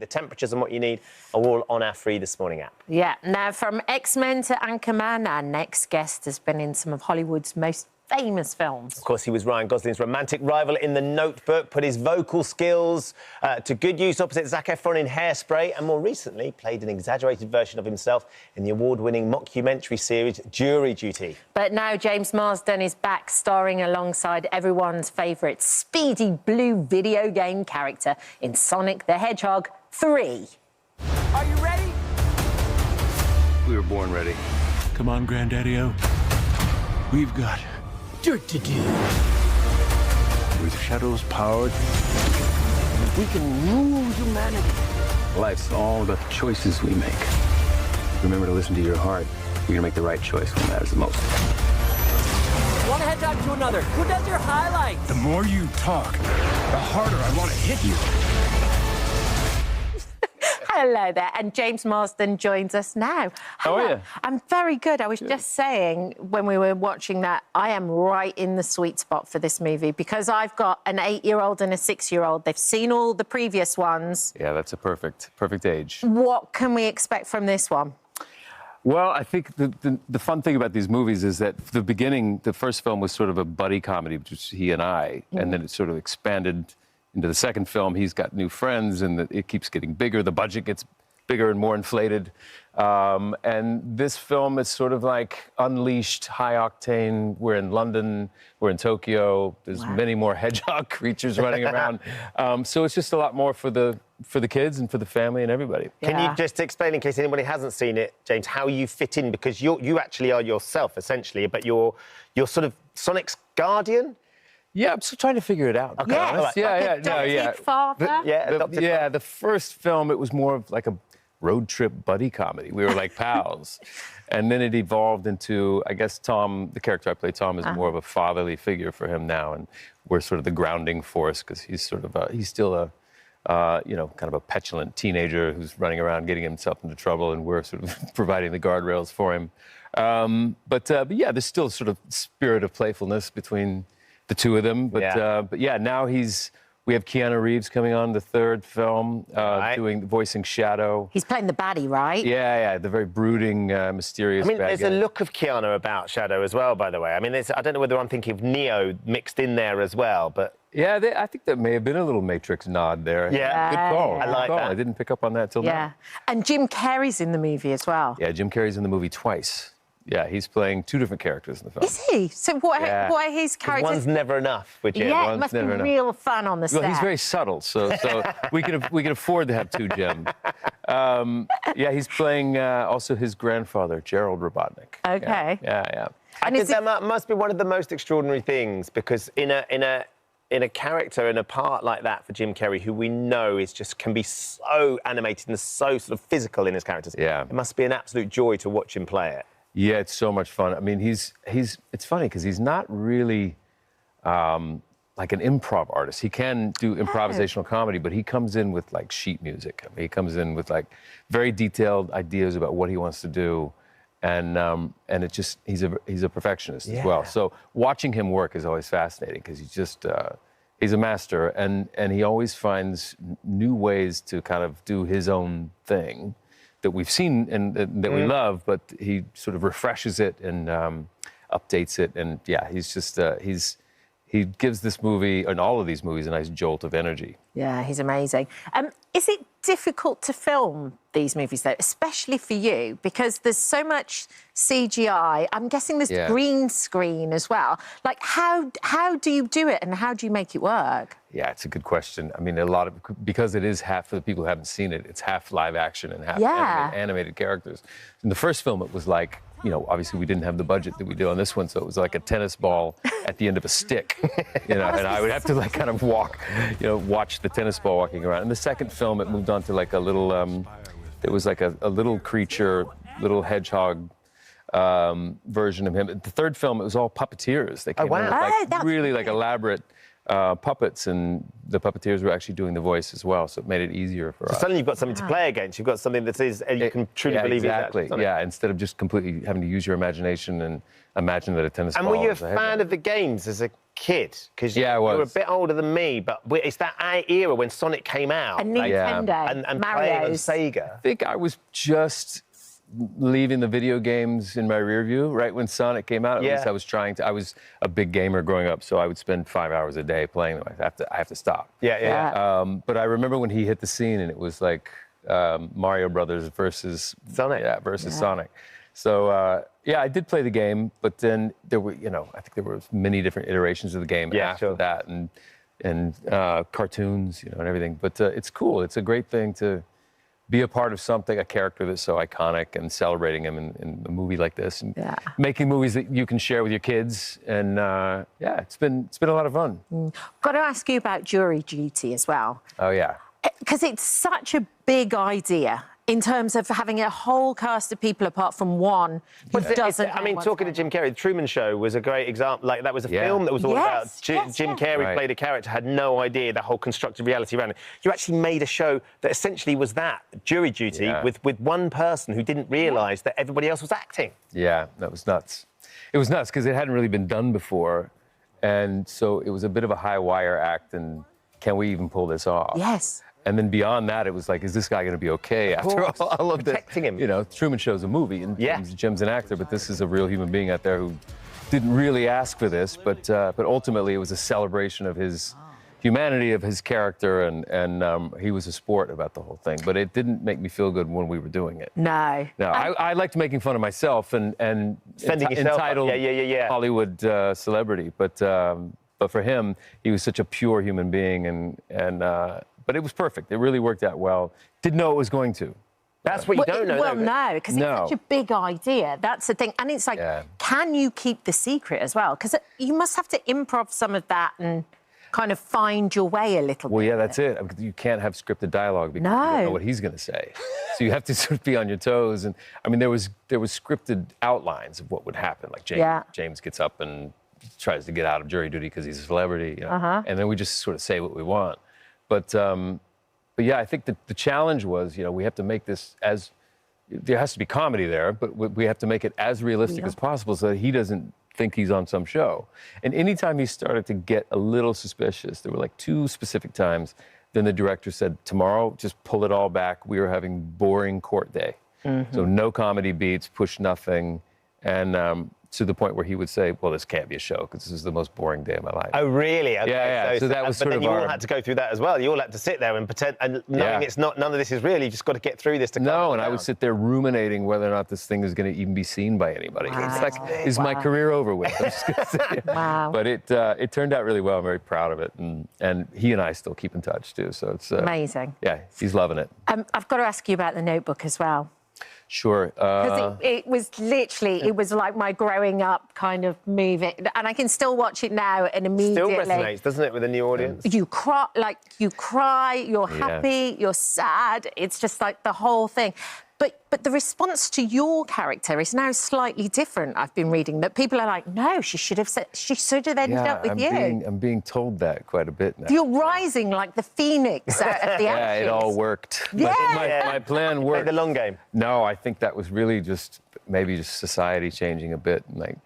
The temperatures and what you need are all on our Free This Morning app. Yeah. Now, from X-Men to Anchorman, our next guest has been in some of Hollywood's most famous films. Of course, he was Ryan Gosling's romantic rival in The Notebook, put his vocal skills to good use opposite Zac Efron in Hairspray, and more recently played an exaggerated version of himself in the award-winning mockumentary series Jury Duty. But now James Marsden is back starring alongside everyone's favourite speedy blue video game character in Sonic the Hedgehog 3. Are you ready? We were born ready. Come on, Granddaddy-O. We've got dirt to do. With Shadow's power, we can rule humanity. Life's all about the choices we make. Remember to listen to your heart. You're gonna make the right choice when it matters the most. One hedgehog to another. Who does your highlights? The more you talk, the harder I want to hit you. Hello there, and James Marsden joins us now. How are you? I'm very good. I was just saying when we were watching that, I am right in the sweet spot for this movie because I've got an 8-year-old and a 6-year-old. They've seen all the previous ones. Yeah, that's a perfect age. What can we expect from this one? Well, I think the fun thing about these movies is that the beginning, the first film was sort of a buddy comedy, which was he and I, and then it sort of expanded into the second film. He's got new friends, and it keeps getting bigger. The budget gets bigger and more inflated. And this film is sort of like unleashed, high octane. We're in London, we're in Tokyo. There's many more hedgehog creatures running around. So it's just a lot more for the kids and for the family and everybody. Can you just explain, in case anybody hasn't seen it, James, how you fit in? Because you actually are yourself, essentially, but you're sort of Sonic's guardian? Yeah, I'm still trying to figure it out. Okay. Yes, adopted father. The first film, it was more of like a road trip buddy comedy. We were like pals. And then it evolved into, I guess Tom, the character I play, Tom, is more of a fatherly figure for him now. And we're sort of the grounding force because he's sort of he's still a, kind of a petulant teenager who's running around getting himself into trouble, and we're sort of providing the guardrails for him. But yeah, there's still sort of spirit of playfulness between the two of them, but yeah, now we have Keanu Reeves coming on the third film, voicing Shadow. He's playing the baddie, right? Yeah, the very brooding, mysterious. I mean, bad there's guy. a look of Keanu about Shadow as well, by the way. I mean, I don't know whether I'm thinking of Neo mixed in there as well, but yeah, I think there may have been a little Matrix nod there. Yeah, good call. I like that. I didn't pick up on that till now. And Jim Carrey's in the movie as well. Yeah, Jim Carrey's in the movie twice. Yeah, he's playing 2 different characters in the film. Is he? So what are his characters? One's never enough with Jim. Yeah, it must be real fun on the set. Well, he's very subtle, so we can afford to have 2 Jim. Yeah, he's playing also his grandfather, Gerald Robotnik. Okay. Yeah. I think that must be one of the most extraordinary things, because in a character, in a part like that for Jim Carrey, who we know can be so animated and so sort of physical in his characters. Yeah. It must be an absolute joy to watch him play it. Yeah, it's so much fun. I mean, it's funny because he's not really like an improv artist. He can do improvisational comedy, but he comes in with like sheet music. I mean, he comes in with like very detailed ideas about what he wants to do, and it just he's a perfectionist as well. So watching him work is always fascinating because he's a master, and he always finds new ways to kind of do his own thing that we've seen and that we love, but he sort of refreshes it and updates it. And yeah, he's just, he gives this movie, and all of these movies, a nice jolt of energy. Yeah, he's amazing. Is it difficult to film these movies, though, especially for you? Because there's so much CGI. I'm guessing there's green screen as well. Like, how do you do it, and how do you make it work? Yeah, it's a good question. I mean, because it is half, for the people who haven't seen it, it's half live action and half animated characters. In the first film, it was like, obviously we didn't have the budget that we do on this one, so it was like a tennis ball at the end of a stick, and I would have to like kind of watch the tennis ball walking around. In the second film, it moved on to like a little, it was like a little creature, little hedgehog version of him. The third film, it was all puppeteers. They came in with like really like elaborate puppets, and the puppeteers were actually doing the voice as well, so it made it easier for us. Suddenly you've got something to play against. You've got something that is, you can truly believe exactly. Instead of just completely having to use your imagination and imagine that a tennis ball. And were you a fan of the games as a kid, because Yeah, I you were a was. bit older than me, but it's that era when Sonic came out. And Nintendo, and playing on Mario's. Sega. I think I was just leaving the video games in my rear view right when Sonic came out. At least I was trying to. I was a big gamer growing up, so I would spend 5 hours a day playing them. I have to stop. Yeah. But I remember when he hit the scene, and it was like Mario Brothers versus Sonic. Sonic. So I did play the game, but then there were, I think there were many different iterations of the game after that, and cartoons, and everything. But it's cool. It's a great thing to be a part of something, a character that's so iconic, and celebrating him in a movie like this, and making movies that you can share with your kids. And it's been a lot of fun. Got to ask you about jury duty as well. Oh yeah. Because it's such a big idea in terms of having a whole cast of people apart from one who doesn't. I mean, talking to Jim Carrey, The Truman Show was a great example. Like, that was a film that was all about Jim Carrey played a character, had no idea the whole constructed reality around it. You actually made a show that essentially was that, jury duty, with one person who didn't realise that everybody else was acting. Yeah, that was nuts. It was nuts because it hadn't really been done before. And so it was a bit of a high wire act, and can we even pull this off? Yes. And then beyond that, it was like, is this guy going to be okay after all of this? Protecting him. Truman Show's a movie, and Jim's an actor, but this is a real human being out there who didn't really ask for this, but ultimately it was a celebration of his humanity, of his character, and he was a sport about the whole thing. But it didn't make me feel good when we were doing it. No. No, I liked making fun of myself and Sending yourself entitled Hollywood celebrity, but for him, he was such a pure human being, but it was perfect. It really worked out well. Didn't know it was going to. That's what you don't know. Well, no, because it's such a big idea. That's the thing. And it's like, can you keep the secret as well? Because you must have to improv some of that and kind of find your way a little bit. Well, yeah, that's it. You can't have scripted dialogue because you don't know what he's going to say. So you have to sort of be on your toes. And I mean, there was scripted outlines of what would happen. Like James gets up and tries to get out of jury duty because he's a celebrity. And then we just sort of say what we want. But yeah, I think the challenge was, we have to make this there has to be comedy there, but we have to make it as realistic as possible so that he doesn't think he's on some show. And anytime he started to get a little suspicious, there were like 2 specific times, then the director said, tomorrow, just pull it all back. We are having boring court day. So no comedy beats, push nothing. And to the point where he would say, well, this can't be a show because this is the most boring day of my life. Oh, really? Okay. Yeah. So that was sort of you all had to go through that as well. You all had to sit there and pretend, and knowing it's not, none of this is real. You just got to get through this to No, and I would sit there ruminating whether or not this thing is going to even be seen by anybody. It's like, is my career over with? I'm just gonna sit here. But it turned out really well. I'm very proud of it. And he and I still keep in touch, too. So it's amazing. Yeah, he's loving it. I've got to ask you about The Notebook as well. Sure. Because it was literally, it was like my growing up kind of movie. And I can still watch it now and immediately... Still resonates, doesn't it, with a new audience? You cry, you're happy, you're sad. It's just like the whole thing. But the response to your character is now slightly different. I've been reading that people are like, no, she should have ended up with you. I'm being told that quite a bit now. You're rising like the phoenix out of the ashes. Yeah, it all worked. Yeah. My plan worked. Play the long game. No, I think that was really maybe just society changing a bit. Like,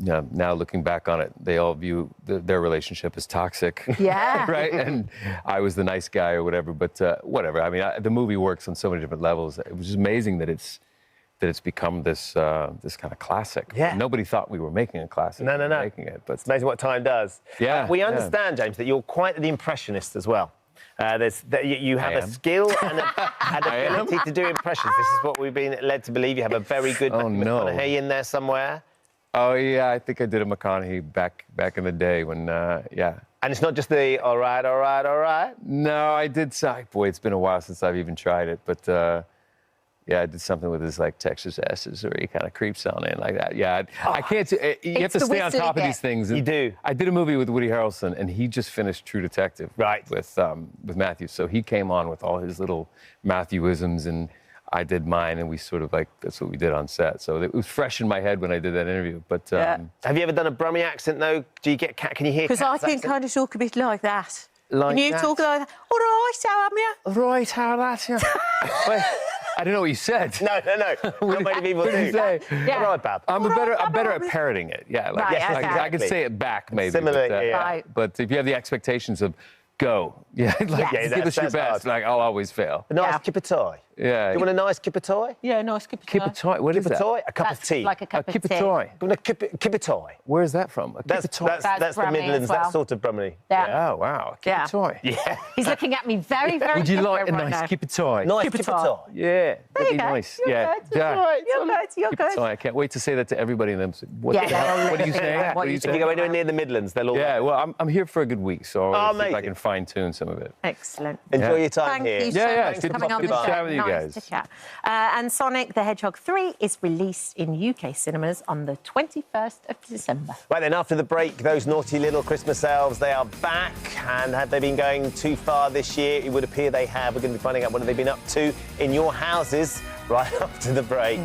now looking back on it, they all view their relationship as toxic. Yeah. Right? And I was the nice guy or whatever, but whatever. I mean, the movie works on so many different levels. It was just amazing that it's become this kind of classic. Yeah. Nobody thought we were making a classic. No. Making it, but it's amazing what time does. Yeah. We understand, James, that you're quite the impressionist as well. You have a skill and an ability to do impressions. This is what we've been led to believe. You have a very good McConaughey in there somewhere. Oh, yeah, I think I did a McConaughey back in the day when, And it's not just the all right. No, I did. Boy, it's been a while since I've even tried it. But, I did something with his, like, Texas S's where he kind of creeps on in like that. Yeah, I can't... You have to stay on top of these things. You do. I did a movie with Woody Harrelson, and he just finished True Detective. Right. With Matthew. So he came on with all his little Matthewisms, and I did mine, and we sort of that's what we did on set. So it was fresh in my head when I did that interview. But have you ever done a Brummie accent though? Can you hear? Because I can kind of talk a bit like that. Like can you talk like that? All right, how am you? Right, how are that? Yeah. I don't know what you said. No. Not many people What did do. you say? Yeah. All right, Bab. I'm better at parroting it. Yeah, like, Right, like, okay. I can say it back maybe. Similar, but, yeah. Right. But if you have the expectations of go, like, Yes. give us your that's best. hard. Like I'll always fail. A nice Yeah. kipper tie. Yeah. You want a nice kipper tie? Yeah, no, skip it. Kipper tie. What is Kipper that? tie? A cup That's of tea. like a cup of Kipper tea. tie. You want a kipper tie? Where's that from? A That's kipper tie. the Brummy Midlands. as well. That's sort of Brummy. Yeah. Oh wow, a kipper Yeah. tie. Yeah. He's looking at me very, very Would you like a different nice right now. kipper tie? Nice Kipper kipper tie. tie. Yeah, There that'd you be go. nice. You're yeah. good. Yeah. You're good. You're Kipper good. tie. I can't wait to say that to everybody in them. What, Yeah, they'll what are you listen. saying? What What are you you If you saying? go anywhere near the Midlands, they'll all Yeah, well, I'm here for a good week, so I'll see if I amazing. can fine tune some of it. Excellent. enjoy Yeah. your time Thank here. you so Yeah, yeah, much it's for good coming to- on good the to show. chat with you Nice guys. to chat. And Sonic the Hedgehog 3 is released in UK cinemas on the 21st of December. Right then, after the break, those naughty little Christmas elves, they are back. And have they been going too far this year? It would appear they have. We're going to be finding out what have they been up to in your houses right after the break.